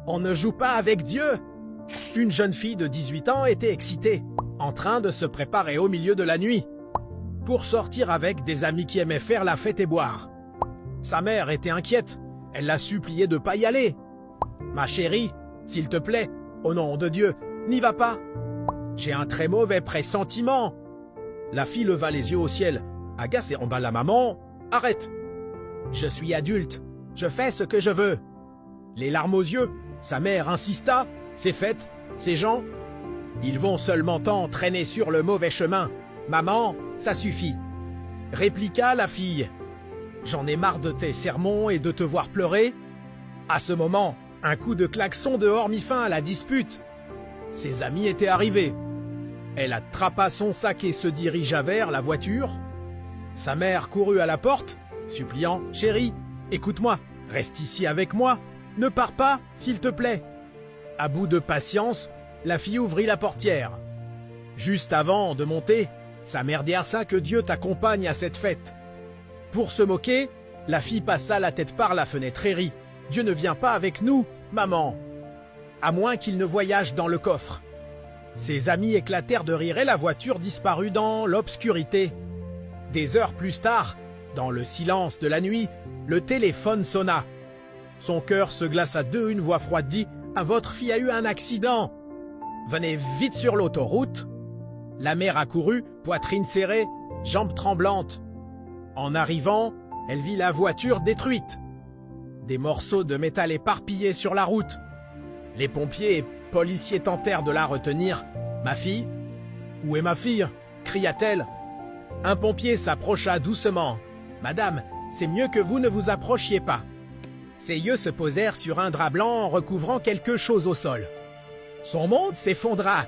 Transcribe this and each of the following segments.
On ne joue pas avec Dieu. Une jeune fille de 18 ans était excitée, en train de se préparer au milieu de la nuit, pour sortir avec des amis qui aimaient faire la fête et boire. Sa mère était inquiète, elle l'a supplié de ne pas y aller. « Ma chérie, s'il te plaît, au nom de Dieu, n'y va pas. J'ai un très mauvais pressentiment. » La fille leva les yeux au ciel, agacée en bas la maman. « Arrête. Je suis adulte, je fais ce que je veux. » Les larmes aux yeux, sa mère insista. « C'est fait, ces gens, ils vont seulement t'entraîner sur le mauvais chemin. Maman, ça suffit. » Répliqua la fille. « J'en ai marre de tes sermons et de te voir pleurer. » À ce moment, un coup de klaxon dehors mit fin à la dispute. Ses amis étaient arrivés. Elle attrapa son sac et se dirigea vers la voiture. Sa mère courut à la porte, suppliant « Chérie, écoute-moi, reste ici avec moi, ne pars pas, s'il te plaît. » À bout de patience, la fille ouvrit la portière. Juste avant de monter, sa mère versa « Que Dieu t'accompagne à cette fête. » Pour se moquer, la fille passa la tête par la fenêtre et rit. « Dieu ne vient pas avec nous, maman. À moins qu'il ne voyage dans le coffre. » Ses amis éclatèrent de rire et la voiture disparut dans l'obscurité. Des heures plus tard, dans le silence de la nuit, le téléphone sonna. Son cœur se glaça une voix froide dit « Ah, votre fille a eu un accident. Venez vite sur l'autoroute. » La mère accourut, poitrine serrée, jambes tremblantes. En arrivant, elle vit la voiture détruite. Des morceaux de métal éparpillés sur la route. Les pompiers et policiers tentèrent de la retenir. « Ma fille ? Où est ma fille ?» cria-t-elle. Un pompier s'approcha doucement. « Madame, c'est mieux que vous ne vous approchiez pas. » Ses yeux se posèrent sur un drap blanc en recouvrant quelque chose au sol. Son monde s'effondra.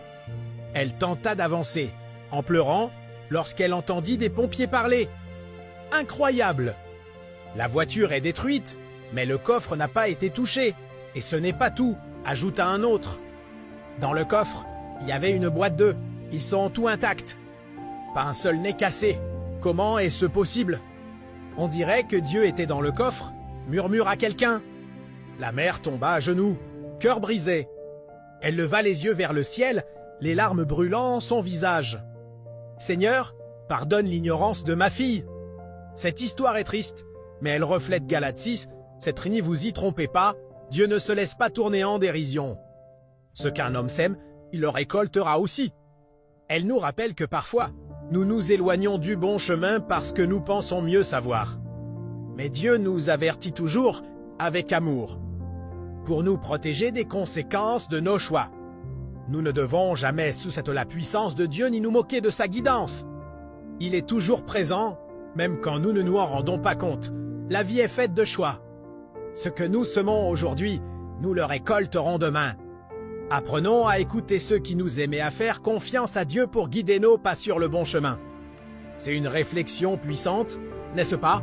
Elle tenta d'avancer, en pleurant, lorsqu'elle entendit des pompiers parler. Incroyable! La voiture est détruite, mais le coffre n'a pas été touché. Et ce n'est pas tout, ajouta un autre. Dans le coffre, il y avait une boîte d'œufs. Ils sont tout intacts. Pas un seul n'est cassé. Comment est-ce possible? On dirait que Dieu était dans le coffre, murmura quelqu'un. La mère tomba à genoux, cœur brisé. Elle leva les yeux vers le ciel, les larmes brûlant son visage. « Seigneur, pardonne l'ignorance de ma fille. Cette histoire est triste, mais elle reflète Galates 6. Cette n'y vous y trompez pas, Dieu ne se laisse pas tourner en dérision. Ce qu'un homme sème, il le récoltera aussi. » Elle nous rappelle que parfois, nous nous éloignons du bon chemin parce que nous pensons mieux savoir. Mais Dieu nous avertit toujours avec amour, pour nous protéger des conséquences de nos choix. Nous ne devons jamais sous-estimer la puissance de Dieu ni nous moquer de sa guidance. Il est toujours présent, même quand nous ne nous en rendons pas compte. La vie est faite de choix. Ce que nous semons aujourd'hui, nous le récolterons demain. Apprenons à écouter ceux qui nous aiment et à faire confiance à Dieu pour guider nos pas sur le bon chemin. C'est une réflexion puissante, n'est-ce pas?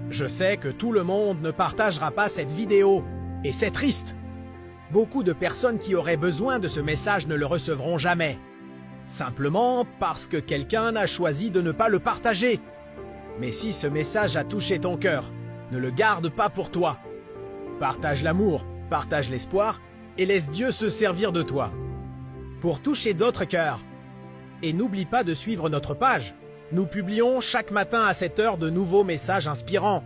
Je sais que tout le monde ne partagera pas cette vidéo, et c'est triste. Beaucoup de personnes qui auraient besoin de ce message ne le recevront jamais. Simplement parce que quelqu'un a choisi de ne pas le partager. Mais si ce message a touché ton cœur, ne le garde pas pour toi. Partage l'amour, partage l'espoir, et laisse Dieu se servir de toi. Pour toucher d'autres cœurs. Et n'oublie pas de suivre notre page. Nous publions chaque matin à 7 heures de nouveaux messages inspirants.